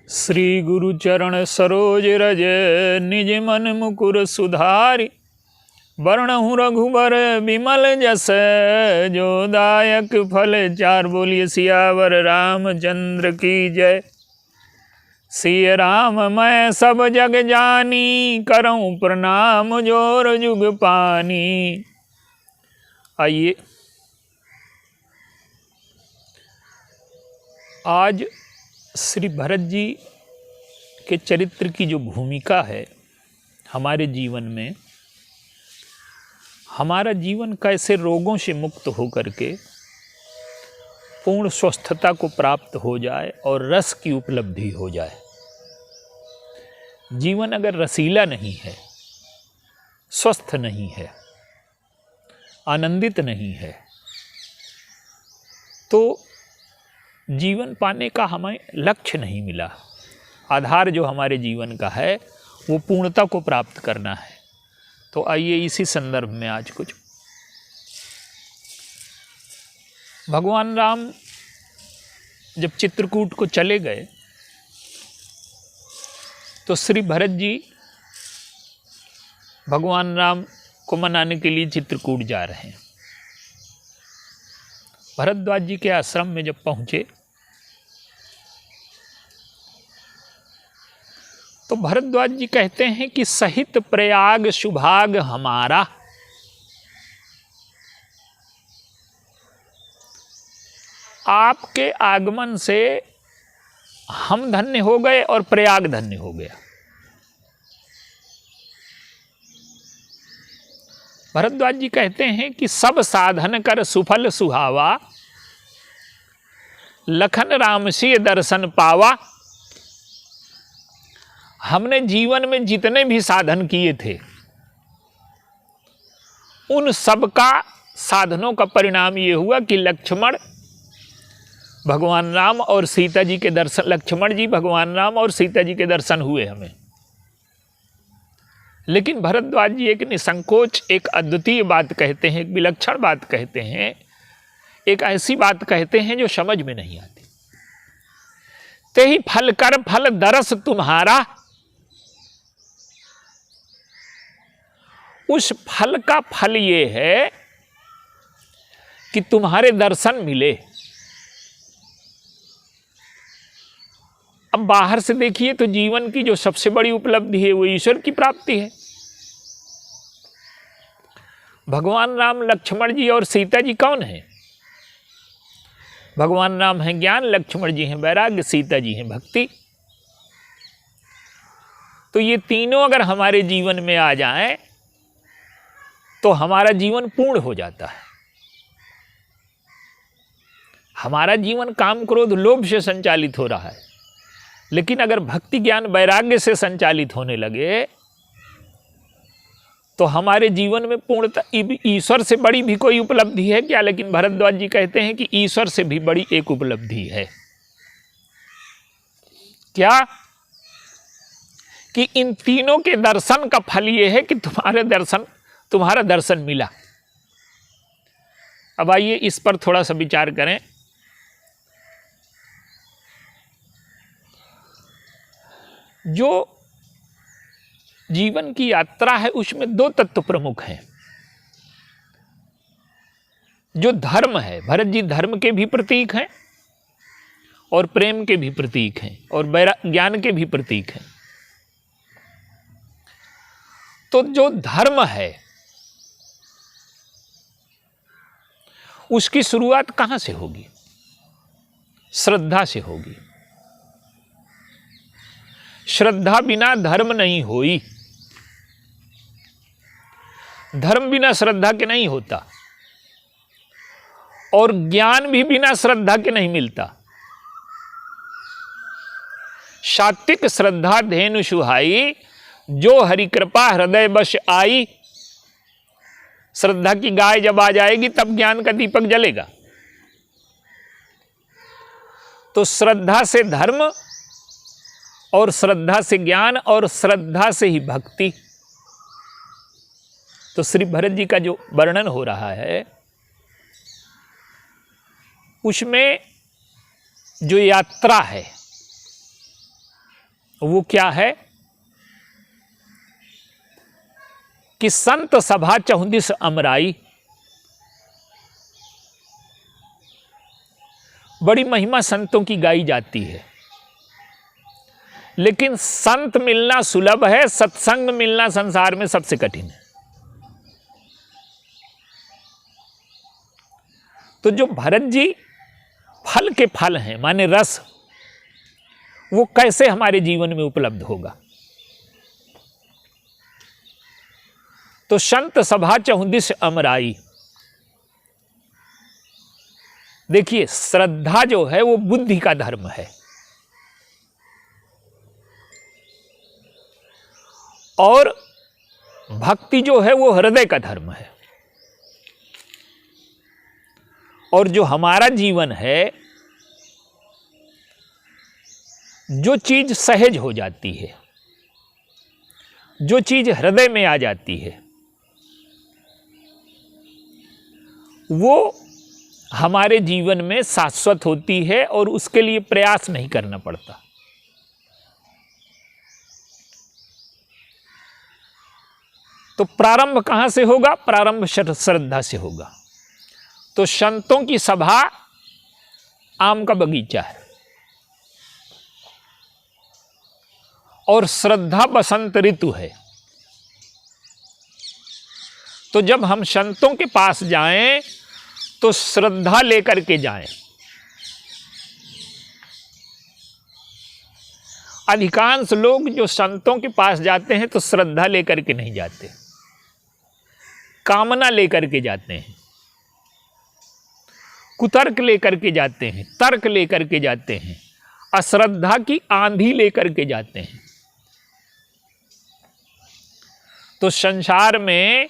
श्री गुरु चरण सरोज रज निज मन मुकुर सुधारि। वर्णहु रघुबर विमल जस जो दायक फल चार। बोलिए सियावर रामचंद्र की जय। सिय राम मैं सब जग जानी, करऊं प्रणाम जोर जुग पानी। आइए आज श्री भरत जी के चरित्र की जो भूमिका है हमारे जीवन में, हमारा जीवन कैसे रोगों से मुक्त होकर के पूर्ण स्वस्थता को प्राप्त हो जाए और रस की उपलब्धि हो जाए। जीवन अगर रसीला नहीं है, स्वस्थ नहीं है, आनंदित नहीं है, तो जीवन पाने का हमें लक्ष्य नहीं मिला। आधार जो हमारे जीवन का है वो पूर्णता को प्राप्त करना है। तो आइए इसी संदर्भ में आज कुछ भगवान राम जब चित्रकूट को चले गए तो श्री भरत जी भगवान राम को मनाने के लिए चित्रकूट जा रहे हैं। भरद्वाज जी के आश्रम में जब पहुंचे तो भरद्वाज जी कहते हैं कि सहित प्रयाग सुभाग हमारा। आपके आगमन से हम धन्य हो गए और प्रयाग धन्य हो गया। भरद्वाज जी कहते हैं कि सब साधन कर सुफल सुहावा, लखन राम सिय दर्शन पावा। हमने जीवन में जितने भी साधन किए थे उन सब का साधनों का परिणाम ये हुआ कि लक्ष्मण भगवान राम और सीता जी के दर्शन, लक्ष्मण जी भगवान राम और सीता जी के दर्शन हुए हमें। लेकिन भरद्वाज जी एक निसंकोच, एक अद्वितीय बात कहते हैं, एक विलक्षण बात कहते हैं, एक ऐसी बात कहते हैं जो समझ में नहीं आती। ते ही फल कर फल दरस तुम्हारा। उस फल का फल ये है कि तुम्हारे दर्शन मिले। अब बाहर से देखिए तो जीवन की जो सबसे बड़ी उपलब्धि है वो ईश्वर की प्राप्ति है। भगवान राम, लक्ष्मण जी और सीता जी कौन हैं? भगवान राम हैं ज्ञान, लक्ष्मण जी हैं वैराग्य, सीता जी हैं भक्ति। तो ये तीनों अगर हमारे जीवन में आ जाएं तो हमारा जीवन पूर्ण हो जाता है। हमारा जीवन काम क्रोध लोभ से संचालित हो रहा है, लेकिन अगर भक्ति ज्ञान वैराग्य से संचालित होने लगे तो हमारे जीवन में पूर्णता। ईश्वर से बड़ी भी कोई उपलब्धि है क्या? लेकिन भरद्वाज जी कहते हैं कि ईश्वर से भी बड़ी एक उपलब्धि है। क्या? कि इन तीनों के दर्शन का फल ये है कि तुम्हारा दर्शन मिला। अब आइए इस पर थोड़ा सा विचार करें। जो जीवन की यात्रा है उसमें दो तत्व प्रमुख हैं। जो धर्म है, भरत जी धर्म के भी प्रतीक हैं और प्रेम के भी प्रतीक हैं और ज्ञान के भी प्रतीक हैं। तो जो धर्म है उसकी शुरुआत कहां से होगी? श्रद्धा से होगी। श्रद्धा बिना धर्म नहीं होई, धर्म बिना श्रद्धा के नहीं होता, और ज्ञान भी बिना श्रद्धा के नहीं मिलता। सात्विक श्रद्धा धेनु सुहाई, जो हरि कृपा हृदय बश आई। श्रद्धा की गाय जब आ जाएगी तब ज्ञान का दीपक जलेगा। तो श्रद्धा से धर्म और श्रद्धा से ज्ञान और श्रद्धा से ही भक्ति। तो श्री भरत जी का जो वर्णन हो रहा है उसमें जो यात्रा है वो क्या है कि संत सभा 34 अमराई, बड़ी महिमा संतों की गाई जाती है, लेकिन संत मिलना सुलभ है, सत्संग मिलना संसार में सबसे कठिन है। तो जो भरत जी फल के फल हैं माने रस, वो कैसे हमारे जीवन में उपलब्ध होगा? तो संत सभा 34 अमराई। देखिए, श्रद्धा जो है वो बुद्धि का धर्म है, और भक्ति जो है वो हृदय का धर्म है। और जो हमारा जीवन है, जो चीज सहज हो जाती है, जो चीज हृदय में आ जाती है, वो हमारे जीवन में शाश्वत होती है और उसके लिए प्रयास नहीं करना पड़ता। तो प्रारंभ कहां से होगा? प्रारंभ श्रद्धा से होगा। तो संतों की सभा आम का बगीचा है, और श्रद्धा बसंत ऋतु है। तो जब हम संतों के पास जाएं तो श्रद्धा लेकर के जाएं। अधिकांश लोग जो संतों के पास जाते हैं तो श्रद्धा लेकर के नहीं जाते, कामना लेकर के जाते हैं, कुतर्क लेकर के जाते हैं, तर्क लेकर के जाते हैं, अश्रद्धा की आंधी लेकर के जाते हैं। तो संसार में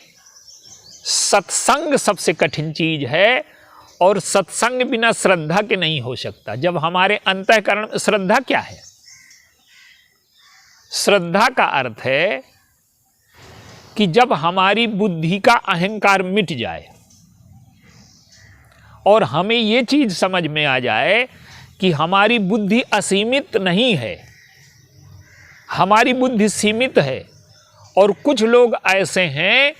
सत्संग सबसे कठिन चीज है, और सत्संग बिना श्रद्धा के नहीं हो सकता। जब हमारे अंतःकरण में श्रद्धा क्या है? श्रद्धा का अर्थ है कि जब हमारी बुद्धि का अहंकार मिट जाए और हमें ये चीज समझ में आ जाए कि हमारी बुद्धि असीमित नहीं है, हमारी बुद्धि सीमित है, और कुछ लोग ऐसे हैं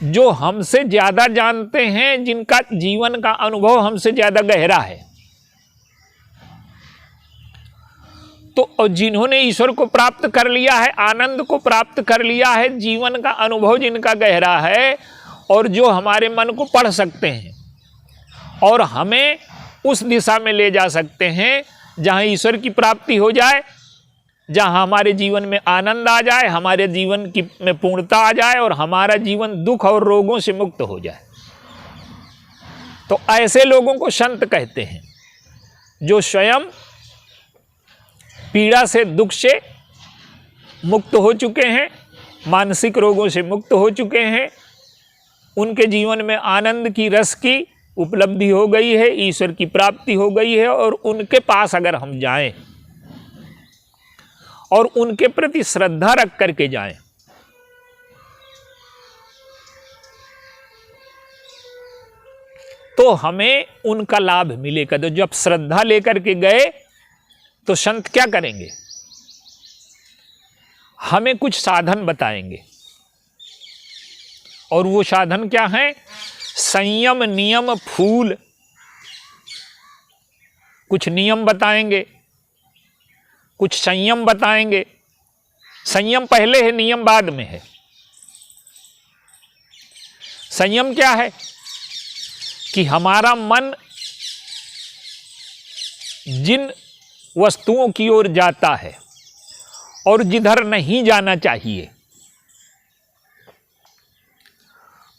जो हमसे ज्यादा जानते हैं, जिनका जीवन का अनुभव हमसे ज्यादा गहरा है। तो और जिन्होंने ईश्वर को प्राप्त कर लिया है, आनंद को प्राप्त कर लिया है, जीवन का अनुभव जिनका गहरा है, और जो हमारे मन को पढ़ सकते हैं और हमें उस दिशा में ले जा सकते हैं जहां ईश्वर की प्राप्ति हो जाए, जहां हमारे जीवन में आनंद आ जाए, हमारे जीवन की में पूर्णता आ जाए, और हमारा जीवन दुख और रोगों से मुक्त हो जाए। तो ऐसे लोगों को संत कहते हैं, जो स्वयं पीड़ा से, दुख से मुक्त हो चुके हैं, मानसिक रोगों से मुक्त हो चुके हैं, उनके जीवन में आनंद की, रस की उपलब्धि हो गई है, ईश्वर की प्राप्ति हो गई है। और उनके पास अगर हम जाएं और उनके प्रति श्रद्धा रख करके जाएं, तो हमें उनका लाभ मिलेगा। तो जब श्रद्धा लेकर के गए तो संत क्या करेंगे? हमें कुछ साधन बताएंगे, और वो साधन क्या है? संयम, नियम, फूल। कुछ नियम बताएंगे, कुछ संयम बताएंगे। संयम पहले है, नियम बाद में है। संयम क्या है? कि हमारा मन जिन वस्तुओं की ओर जाता है और जिधर नहीं जाना चाहिए,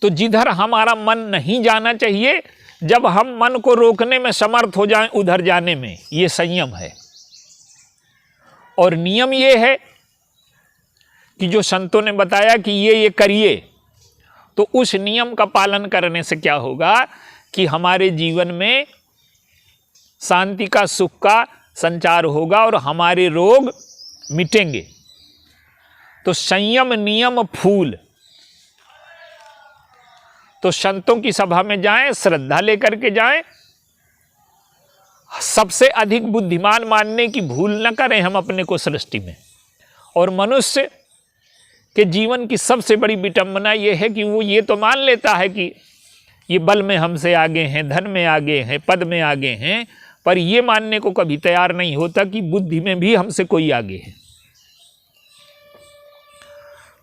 तो जिधर हमारा मन नहीं जाना चाहिए, जब हम मन को रोकने में समर्थ हो जाएं उधर जाने में, ये संयम है। और नियम ये है कि जो संतों ने बताया कि ये करिए, तो उस नियम का पालन करने से क्या होगा कि हमारे जीवन में शांति का, सुख का संचार होगा और हमारे रोग मिटेंगे। तो संयम, नियम, फूल। तो संतों की सभा में जाएं, श्रद्धा लेकर के जाएं। सबसे अधिक बुद्धिमान मानने की भूल न करें हम अपने को सृष्टि में। और मनुष्य के जीवन की सबसे बड़ी विडंबना ये है कि वो ये तो मान लेता है कि ये बल में हमसे आगे हैं, धन में आगे हैं, पद में आगे हैं, पर ये मानने को कभी तैयार नहीं होता कि बुद्धि में भी हमसे कोई आगे है।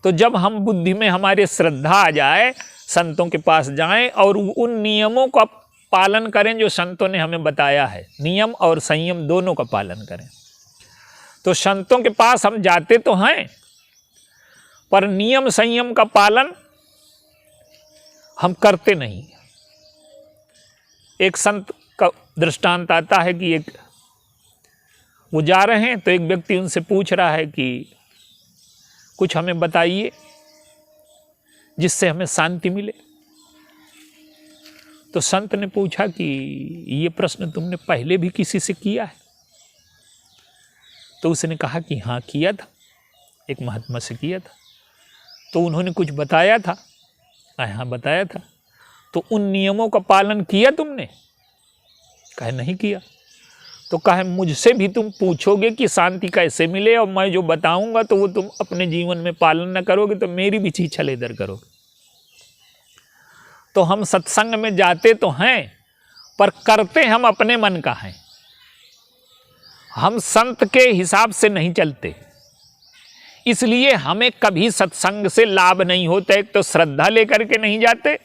तो जब हम बुद्धि में हमारे श्रद्धा आ जाए, संतों के पास जाएं और उन नियमों का पालन करें जो संतों ने हमें बताया है, नियम और संयम दोनों का पालन करें। तो संतों के पास हम जाते तो हैं, पर नियम संयम का पालन हम करते नहीं। एक संत का दृष्टांत आता है कि वो जा रहे हैं तो एक व्यक्ति उनसे पूछ रहा है कि कुछ हमें बताइए जिससे हमें शांति मिले। तो संत ने पूछा कि ये प्रश्न तुमने पहले भी किसी से किया है? तो उसने कहा कि हाँ किया था, एक महात्मा से किया था। तो उन्होंने कुछ बताया था? हाँ बताया था। तो उन नियमों का पालन किया तुमने? कहे नहीं किया। तो कहे मुझसे भी तुम पूछोगे कि शांति कैसे मिले और मैं जो बताऊंगा तो वो तुम अपने जीवन में पालन न करोगे तो मेरी भी चीज छलेदर करोगे। तो हम सत्संग में जाते तो हैं, पर करते हम अपने मन का हैं। हम संत के हिसाब से नहीं चलते, इसलिए हमें कभी सत्संग से लाभ नहीं होता। एक तो श्रद्धा लेकर के नहीं जाते,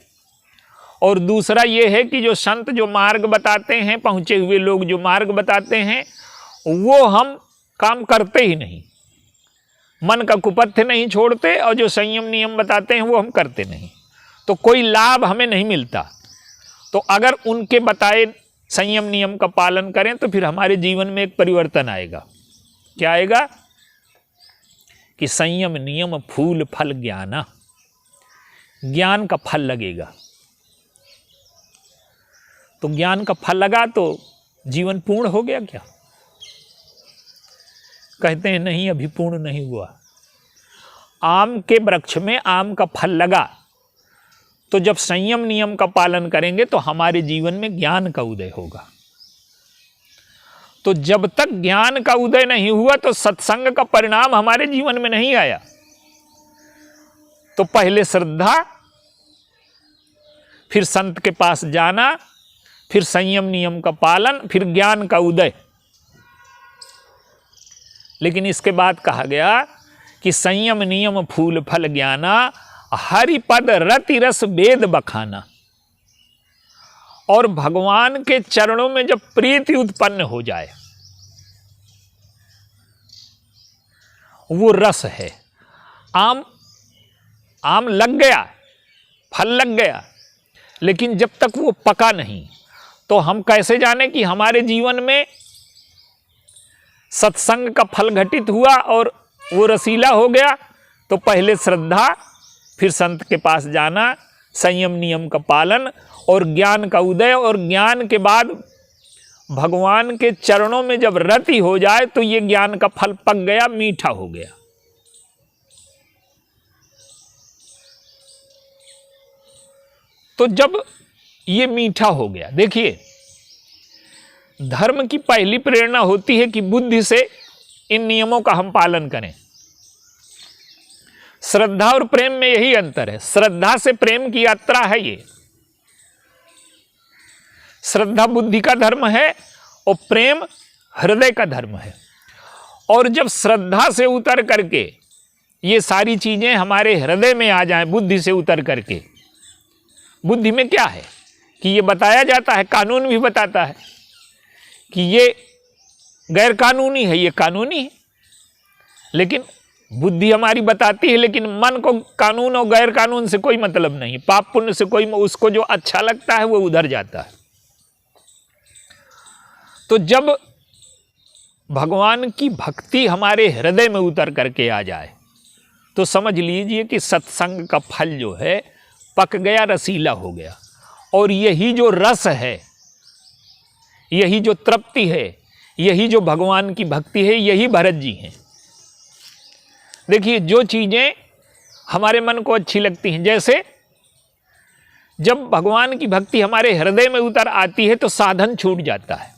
और दूसरा ये है कि जो संत जो मार्ग बताते हैं, पहुँचे हुए लोग जो मार्ग बताते हैं, वो हम काम करते ही नहीं, मन का कुपथ्य नहीं छोड़ते, और जो संयम नियम बताते हैं वो हम करते नहीं, तो कोई लाभ हमें नहीं मिलता। तो अगर उनके बताए संयम नियम का पालन करें तो फिर हमारे जीवन में एक परिवर्तन आएगा। क्या आएगा? कि संयम नियम फूल फल ज्ञाना, ज्ञान का फल लगेगा। तो ज्ञान का फल लगा तो जीवन पूर्ण हो गया क्या? कहते हैं नहीं, अभी पूर्ण नहीं हुआ। आम के वृक्ष में आम का फल लगा, तो जब संयम नियम का पालन करेंगे तो हमारे जीवन में ज्ञान का उदय होगा। तो जब तक ज्ञान का उदय नहीं हुआ तो सत्संग का परिणाम हमारे जीवन में नहीं आया। तो पहले श्रद्धा, फिर संत के पास जाना, फिर संयम नियम का पालन, फिर ज्ञान का उदय। लेकिन इसके बाद कहा गया कि संयम नियम फूल फल ज्ञाना, हरिपद रति रस वेद बखाना। और भगवान के चरणों में जब प्रीति उत्पन्न हो जाए, वो रस है। आम लग गया, फल लग गया, लेकिन जब तक वो पका नहीं तो हम कैसे जाने कि हमारे जीवन में सत्संग का फल घटित हुआ और वो रसीला हो गया? तो पहले श्रद्धा, फिर संत के पास जाना, संयम नियम का पालन और ज्ञान का उदय, और ज्ञान के बाद भगवान के चरणों में जब रति हो जाए तो ये ज्ञान का फल पक गया, मीठा हो गया। तो जब ये मीठा हो गया, देखिए धर्म की पहली प्रेरणा होती है कि बुद्धि से इन नियमों का हम पालन करें। श्रद्धा और प्रेम में यही अंतर है। श्रद्धा से प्रेम की यात्रा है ये। श्रद्धा बुद्धि का धर्म है और प्रेम हृदय का धर्म है। और जब श्रद्धा से उतर करके ये सारी चीजें हमारे हृदय में आ जाएं, बुद्धि से उतर करके, बुद्धि में क्या है कि ये बताया जाता है, कानून भी बताता है कि ये गैर कानूनी है, ये कानूनी है, लेकिन बुद्धि हमारी बताती है, लेकिन मन को कानून और गैर कानून से कोई मतलब नहीं, पाप पुण्य से कोई, उसको जो अच्छा लगता है वो उधर जाता है। तो जब भगवान की भक्ति हमारे हृदय में उतर करके आ जाए तो समझ लीजिए कि सत्संग का फल जो है पक गया, रसीला हो गया। और यही जो रस है, यही जो तृप्ति है, यही जो भगवान की भक्ति है, यही भरत जी हैं। देखिए जो चीजें हमारे मन को अच्छी लगती हैं, जैसे जब भगवान की भक्ति हमारे हृदय में उतर आती है तो साधन छूट जाता है।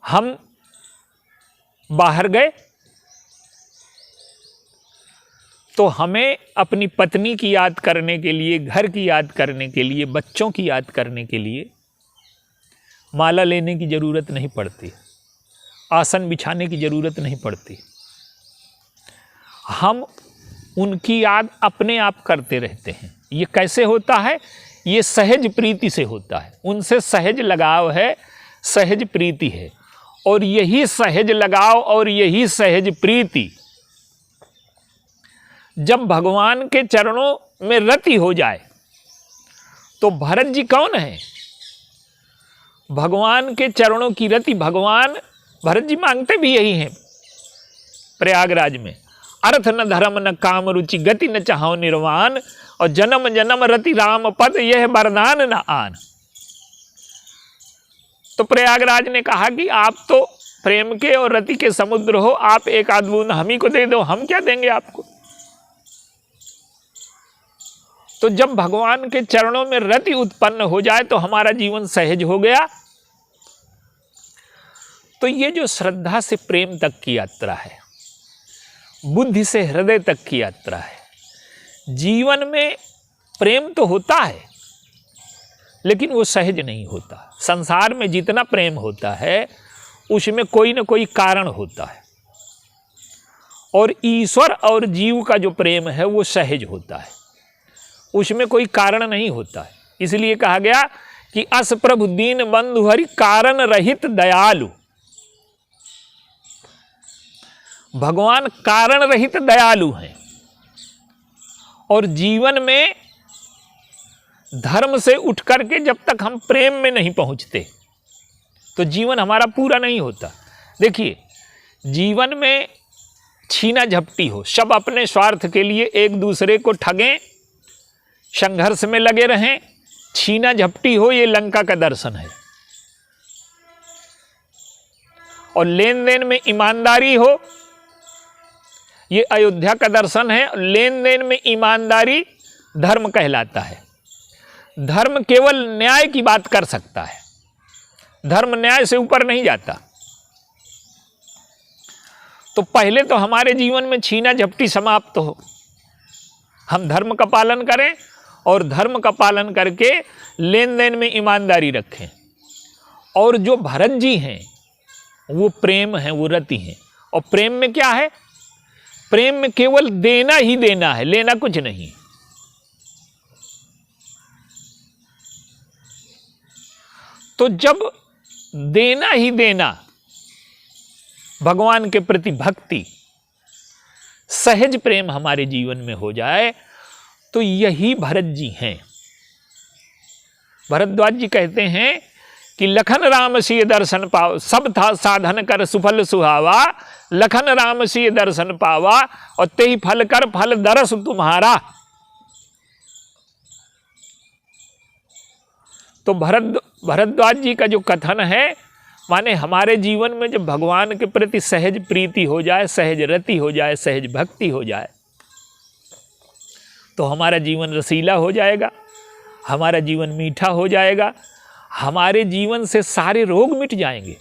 हम बाहर गए, तो हमें अपनी पत्नी की याद करने के लिए, घर की याद करने के लिए, बच्चों की याद करने के लिए माला लेने की ज़रूरत नहीं पड़ती, आसन बिछाने की ज़रूरत नहीं पड़ती। हम उनकी याद अपने आप करते रहते हैं। ये कैसे होता है? ये सहज प्रीति से होता है। उनसे सहज लगाव है, सहज प्रीति है। और यही सहज लगाव और यही सहज प्रीति जब भगवान के चरणों में रति हो जाए तो भरत जी कौन है? भगवान के चरणों की रति भगवान भरत जी मांगते भी यही हैं प्रयागराज में। अर्थ न धर्म न काम रुचि गति न चाहो निर्वाण, और जन्म जन्म रति राम पद यह वरदान न आन। तो प्रयागराज ने कहा कि आप तो प्रेम के और रति के समुद्र हो, आप एक आध बूंद हम ही को दे दो, हम क्या देंगे आपको। तो जब भगवान के चरणों में रति उत्पन्न हो जाए तो हमारा जीवन सहज हो गया। तो ये जो श्रद्धा से प्रेम तक की यात्रा है, बुद्धि से हृदय तक की यात्रा है, जीवन में प्रेम तो होता है लेकिन वो सहज नहीं होता। संसार में जितना प्रेम होता है उसमें कोई ना कोई कारण होता है, और ईश्वर और जीव का जो प्रेम है वो सहज होता है, उसमें कोई कारण नहीं होता है। इसलिए कहा गया कि अस प्रभु दीन बंधु हरि कारण रहित दयालु। भगवान कारण रहित दयालु हैं। और जीवन में धर्म से उठ करके जब तक हम प्रेम में नहीं पहुंचते तो जीवन हमारा पूरा नहीं होता। देखिए, जीवन में छीना झपटी हो, सब अपने स्वार्थ के लिए एक दूसरे को ठगें, संघर्ष में लगे रहें, छीना झपटी हो, ये लंका का दर्शन है। और लेन देन में ईमानदारी हो, ये अयोध्या का दर्शन है। लेन देन में ईमानदारी धर्म कहलाता है। धर्म केवल न्याय की बात कर सकता है, धर्म न्याय से ऊपर नहीं जाता। तो पहले तो हमारे जीवन में छीना झपटी समाप्त हो, हम धर्म का पालन करें और धर्म का पालन करके लेन देन में ईमानदारी रखें। और जो भरत जी हैं वो प्रेम है, वो रति हैं। और प्रेम में क्या है? प्रेम में केवल देना ही देना है, लेना कुछ नहीं। तो जब देना ही देना, भगवान के प्रति भक्ति, सहज प्रेम हमारे जीवन में हो जाए तो यही भरत जी हैं। भरद्वाज जी कहते हैं कि लखन राम सिय दर्शन पाव, सब था साधन कर सुफल सुहावा, लखन राम सिय दर्शन पावा, और तेहि फल कर फल दरस तुम्हारा। तो भरद्वाज जी का जो कथन है, माने हमारे जीवन में जब भगवान के प्रति सहज प्रीति हो जाए, सहज रति हो जाए, सहज भक्ति हो जाए तो हमारा जीवन रसीला हो जाएगा, हमारा जीवन मीठा हो जाएगा, हमारे जीवन से सारे रोग मिट जाएंगे।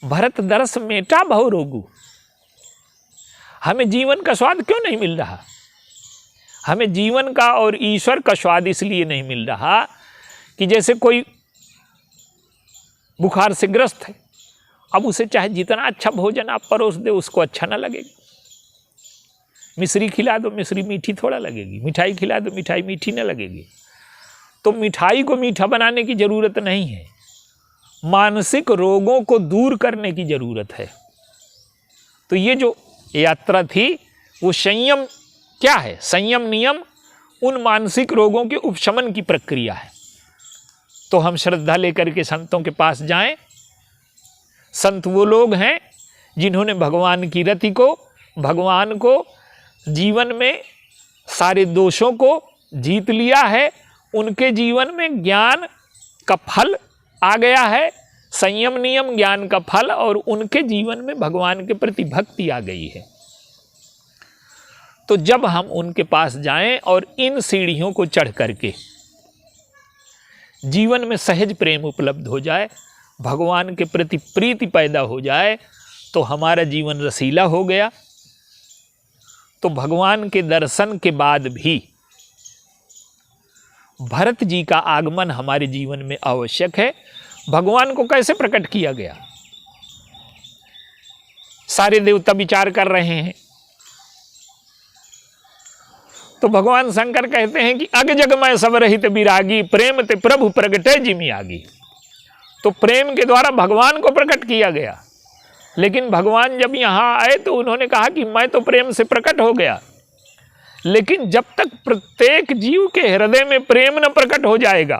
भरत दरस मेटा बहु रोगु। हमें जीवन का स्वाद क्यों नहीं मिल रहा? हमें जीवन का और ईश्वर का स्वाद इसलिए नहीं मिल रहा कि जैसे कोई बुखार से ग्रस्त है, अब उसे चाहे जितना अच्छा भोजन आप परोस दे उसको अच्छा ना लगेगा। मिश्री खिला दो, मिश्री मीठी थोड़ा लगेगी, मिठाई खिला दो, मिठाई मीठी ना लगेगी। तो मिठाई को मीठा बनाने की ज़रूरत नहीं है, मानसिक रोगों को दूर करने की ज़रूरत है। तो ये जो यात्रा थी वो संयम क्या है? संयम नियम उन मानसिक रोगों के उपशमन की प्रक्रिया है। तो हम श्रद्धा लेकर के संतों के पास जाएं। संत वो लोग हैं जिन्होंने भगवान की रति को, भगवान को जीवन में सारे दोषों को जीत लिया है। उनके जीवन में ज्ञान का फल आ गया है, संयम नियम ज्ञान का फल, और उनके जीवन में भगवान के प्रति भक्ति आ गई है। तो जब हम उनके पास जाएं और इन सीढ़ियों को चढ़ करके जीवन में सहज प्रेम उपलब्ध हो जाए, भगवान के प्रति प्रीति पैदा हो जाए, तो हमारा जीवन रसीला हो गया। तो भगवान के दर्शन के बाद भी भरत जी का आगमन हमारे जीवन में आवश्यक है। भगवान को कैसे प्रकट किया गया? सारे देवता विचार कर रहे हैं तो भगवान शंकर कहते हैं कि अग जग मैं सब रहित विरागी, प्रेम ते प्रभु प्रगटे जिमि आगी। तो प्रेम के द्वारा भगवान को प्रकट किया गया। लेकिन भगवान जब यहाँ आए तो उन्होंने कहा कि मैं तो प्रेम से प्रकट हो गया, लेकिन जब तक प्रत्येक जीव के हृदय में प्रेम न प्रकट हो जाएगा,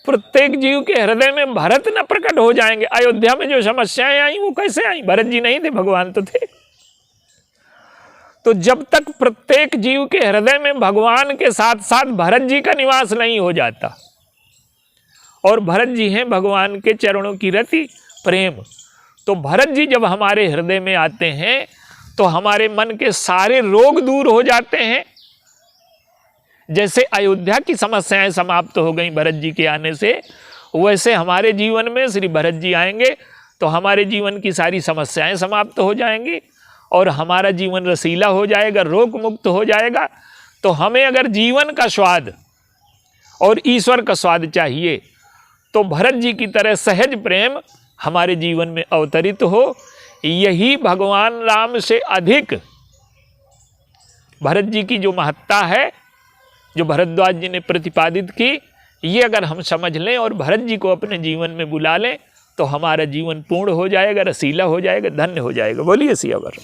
प्रत्येक जीव के हृदय में भरत न प्रकट हो जाएंगे। अयोध्या में जो समस्याएं आई वो कैसे आई? भरत जी नहीं थे, भगवान तो थे। तो जब तक प्रत्येक जीव के हृदय में भगवान के साथ साथ भरत जी का निवास नहीं हो जाता, और भरत जी हैं भगवान के चरणों की रति प्रेम, तो भरत जी जब हमारे हृदय में आते हैं तो हमारे मन के सारे रोग दूर हो जाते हैं। जैसे अयोध्या की समस्याएं समाप्त हो गई भरत जी के आने से, वैसे हमारे जीवन में श्री भरत जी आएंगे तो हमारे जीवन की सारी समस्याएं समाप्त हो जाएंगी और हमारा जीवन रसीला हो जाएगा, रोग मुक्त हो जाएगा। तो हमें अगर जीवन का स्वाद और ईश्वर का स्वाद चाहिए तो भरत जी की तरह सहज प्रेम हमारे जीवन में अवतरित हो। यही भगवान राम से अधिक भरत जी की जो महत्ता है, जो भरद्वाज जी ने प्रतिपादित की, ये अगर हम समझ लें और भरत जी को अपने जीवन में बुला लें तो हमारा जीवन पूर्ण हो जाएगा, रसीला हो जाएगा, धन्य हो जाएगा। बोलिए सियावर।